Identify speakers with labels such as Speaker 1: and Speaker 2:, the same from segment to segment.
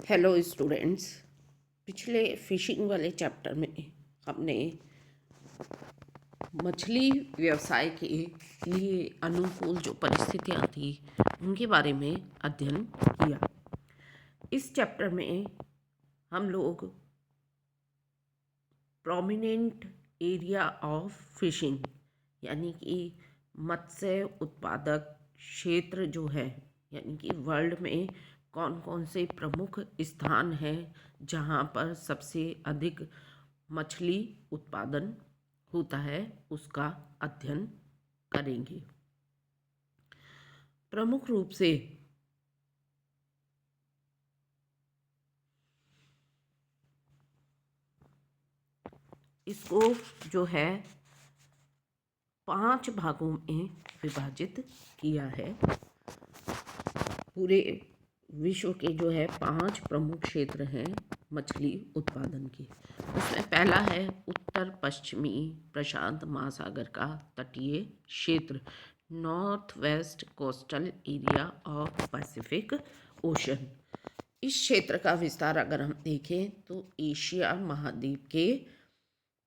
Speaker 1: Hello students. पिछले fishing वाले chapter में हमने मछली व्यवसाय के लिए अनुकूल जो परिस्थितियाँ थी उनके बारे में अध्ययन किया। इस चैप्टर में हम लोग प्रोमिनेंट एरिया ऑफ फिशिंग यानी कि मत्स्य उत्पादक क्षेत्र जो है, यानी कि वर्ल्ड में कौन कौन से प्रमुख स्थान हैं जहाँ पर सबसे अधिक मछली उत्पादन होता है, उसका अध्ययन करेंगे। प्रमुख रूप से इसको जो है 5 भागों में विभाजित किया है। पूरे विश्व के जो है 5 प्रमुख क्षेत्र हैं मछली उत्पादन के। उसमें पहला है उत्तर पश्चिमी प्रशांत महासागर का तटीय क्षेत्र, north west coastal area of Pacific ocean. इस क्षेत्र का विस्तार अगर हम देखें तो एशिया महाद्वीप के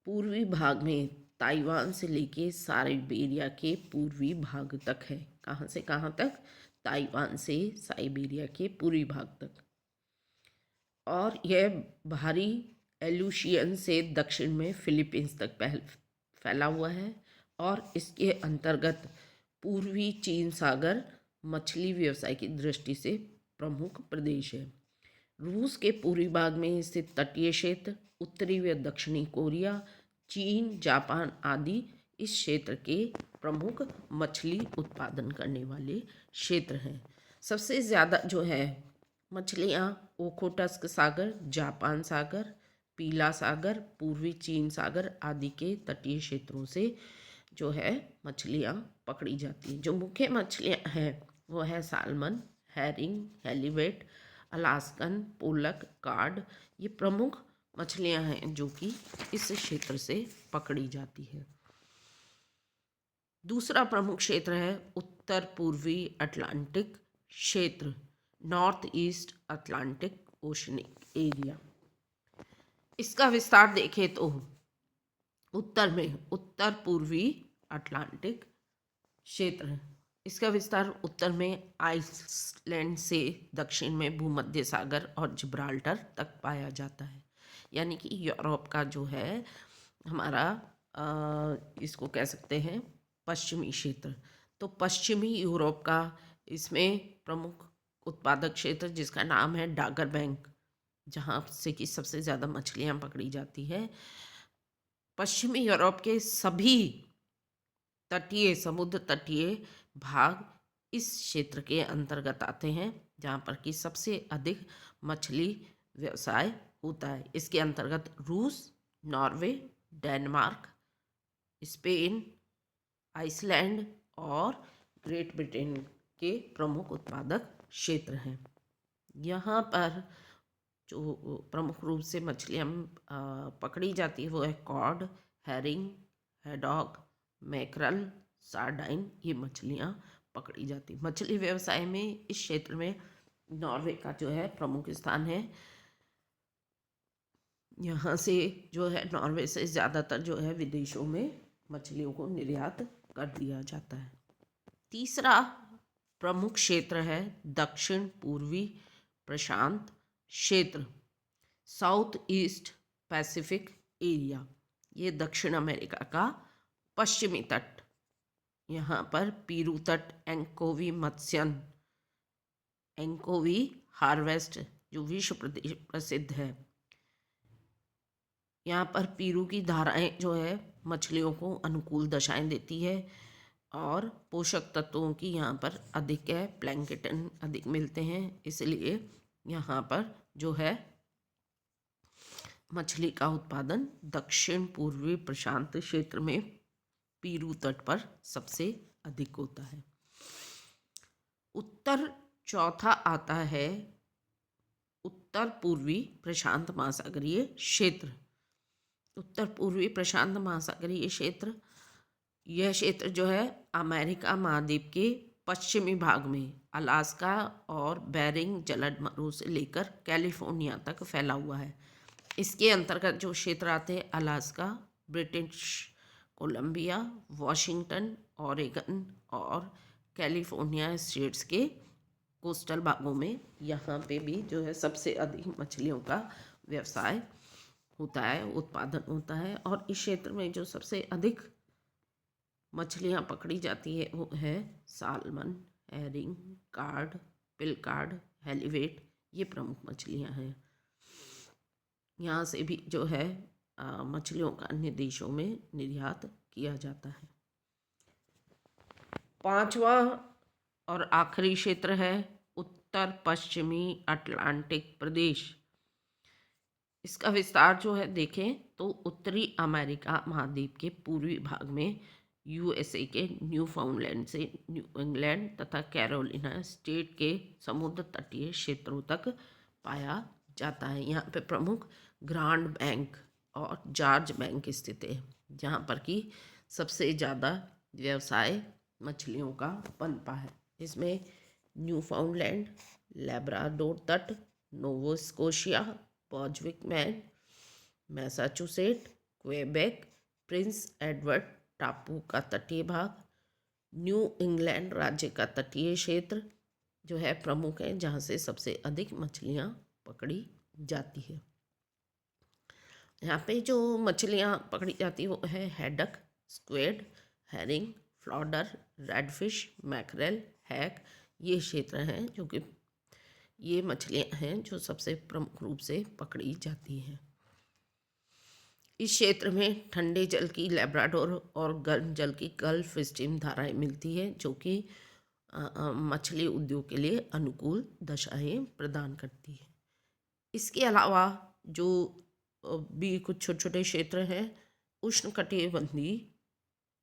Speaker 1: पूर्वी भाग में ताइवान से लेके साइबेरिया के पूर्वी भाग तक है। कहाँ से कहाँ तक? ताइवान से साइबेरिया के पूर्वी भाग तक। और यह बाहरी एलुशियन से दक्षिण में फिलीपींस तक फैला हुआ है। और इसके अंतर्गत पूर्वी चीन सागर मछली व्यवसाय की दृष्टि से प्रमुख प्रदेश है। रूस के पूर्वी भाग में स्थित तटीय क्षेत्र, उत्तरी व दक्षिणी कोरिया, चीन, जापान आदि इस क्षेत्र के प्रमुख मछली उत्पादन करने वाले क्षेत्र हैं। सबसे ज़्यादा जो है मछलियाँ ओखोटस्क सागर, जापान सागर, पीला सागर, पूर्वी चीन सागर आदि के तटीय क्षेत्रों से जो है मछलियाँ पकड़ी जाती हैं। जो मुख्य मछलियाँ हैं वो है salmon, herring, halibut, Alaskan, pollock, cod. ये प्रमुख मछलियाँ हैं जो कि इस क्षेत्र से पकड़ी जाती है। दूसरा प्रमुख क्षेत्र है उत्तर पूर्वी अटलांटिक क्षेत्र, north east Atlantic oceanic area. इसका विस्तार देखें तो उत्तर में उत्तर पूर्वी अटलांटिक क्षेत्र, इसका विस्तार उत्तर में आइसलैंड से दक्षिण में भूमध्य सागर और जिब्राल्टर तक पाया जाता है। यानी कि यूरोप का जो है हमारा इसको कह सकते हैं पश्चिमी क्षेत्र। तो पश्चिमी यूरोप का इसमें प्रमुख उत्पादक क्षेत्र जिसका नाम है डागर बैंक, जहाँ से कि सबसे ज़्यादा मछलियाँ पकड़ी जाती है। पश्चिमी यूरोप के सभी तटीय समुद्र तटीय भाग इस क्षेत्र के अंतर्गत आते हैं, जहाँ पर कि सबसे अधिक मछली व्यवसाय होता है। इसके अंतर्गत रूस, नॉर्वे, डेनमार्क, स्पेन, आइसलैंड और ग्रेट ब्रिटेन के प्रमुख उत्पादक क्षेत्र हैं। यहाँ पर जो प्रमुख रूप से मछलियाँ पकड़ी जाती है वो है code, herring, Haddock, mackerel, sardine. ये मछलियाँ पकड़ी जाती। मछली व्यवसाय में इस क्षेत्र में नॉर्वे का जो है प्रमुख स्थान है। यहाँ से जो है नॉर्वे से ज़्यादातर जो है विदेशों में मछलियों को निर्यात कर दिया जाता है। तीसरा प्रमुख क्षेत्र है दक्षिण पूर्वी प्रशांत क्षेत्र, साउथ ईस्ट पैसिफिक एरिया। ये दक्षिण अमेरिका का पश्चिमी तट, यहाँ पर पीरू तट, एंकोवी मत्स्यन, एंकोवी हार्वेस्ट जो विश्व प्रसिद्ध है। यहाँ पर पीरू की धाराएं जो है मछलियों को अनुकूल दशाएं देती है और पोषक तत्वों की यहाँ पर अधिक है, प्लैंकटन अधिक मिलते हैं, इसलिए यहाँ पर जो है मछली का उत्पादन दक्षिण पूर्वी प्रशांत क्षेत्र में पीरू तट पर सबसे अधिक होता है। उत्तर चौथा आता है उत्तर पूर्वी प्रशांत महासागरीय क्षेत्र। उत्तर पूर्वी प्रशांत महासागरीय क्षेत्र, यह क्षेत्र जो है अमेरिका महाद्वीप के पश्चिमी भाग में अलास्का और बेरिंग जलमर्दों से लेकर कैलिफोर्निया तक फैला हुआ है। इसके अंतर्गत जो क्षेत्र आते हैं Alaska, British Columbia, Washington, Oregon और कैलिफोर्निया स्टेट्स के कोस्टल भागों में, यहाँ पे भी जो है सबसे अधिक मछलियों का व्यवसाय होता है, उत्पादन होता है। और इस क्षेत्र में जो सबसे अधिक मछलियाँ पकड़ी जाती है वो है सालमन, हेरिंग, कार्ड, पिलकार्ड, हेलीवेट, ये प्रमुख मछलियाँ हैं। यहाँ से भी जो है मछलियों का अन्य देशों में निर्यात किया जाता है। पांचवा और आखिरी क्षेत्र है उत्तर पश्चिमी अटलांटिक प्रदेश। इसका विस्तार जो है देखें तो उत्तरी अमेरिका महाद्वीप के पूर्वी भाग में यूएसए के न्यूफाउंडलैंड से न्यू इंग्लैंड तथा कैरोलिना स्टेट के समुद्र तटीय क्षेत्रों तक पाया जाता है। यहाँ पे प्रमुख ग्रांड बैंक और जॉर्ज बैंक स्थित है, जहाँ पर कि सबसे ज़्यादा व्यवसाय मछलियों का पनपा है। इसमें न्यूफाउंडलैंड, लैब्राडोर तट, नोवा स्कोशिया, बॉज्विक Maine, Massachusetts, Quebec, Prince Edward टापू का तटीय भाग, न्यू इंग्लैंड राज्य का तटीय क्षेत्र जो है प्रमुख है, जहाँ से सबसे अधिक मछलियाँ पकड़ी जाती है। यहाँ पे जो मछलियाँ पकड़ी जाती है वो है headache, squared, herring, फ्लॉडर, रेडफिश, mackerel, hack. ये क्षेत्र हैं जो कि ये मछलियाँ हैं जो सबसे प्रमुख रूप से पकड़ी जाती हैं। इस क्षेत्र में ठंडे जल की लैब्राडोर और गर्म जल की गल्फ स्ट्रीम धाराएं मिलती है, जो कि मछली उद्योग के लिए अनुकूल दशाएं प्रदान करती है। इसके अलावा जो भी कुछ छोटे छोटे क्षेत्र हैं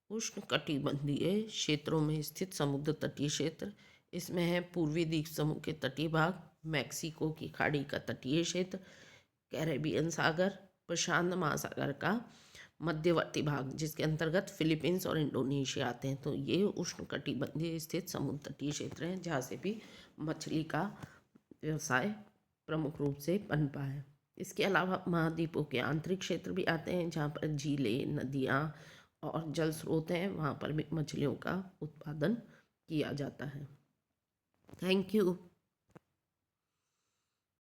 Speaker 1: उष्णकटिबंधीय क्षेत्रों में स्थित समुद्र तटीय क्षेत्र, इसमें है पूर्वी द्वीप समूह के तटीय भाग, मैक्सिको की खाड़ी का तटीय क्षेत्र, कैरेबियन सागर, प्रशांत महासागर का मध्यवर्ती भाग जिसके अंतर्गत फिलीपींस और इंडोनेशिया आते हैं। तो ये उष्णकटिबंधीय स्थित समुद्र तटीय क्षेत्र हैं जहाँ से भी मछली का व्यवसाय प्रमुख रूप से पनपा है। इसके अलावा महाद्वीपों के आंतरिक क्षेत्र भी आते हैं जहाँ पर झीलें, नदियाँ और जल स्रोत हैं, वहाँ पर भी मछलियों का उत्पादन किया जाता है। Thank you.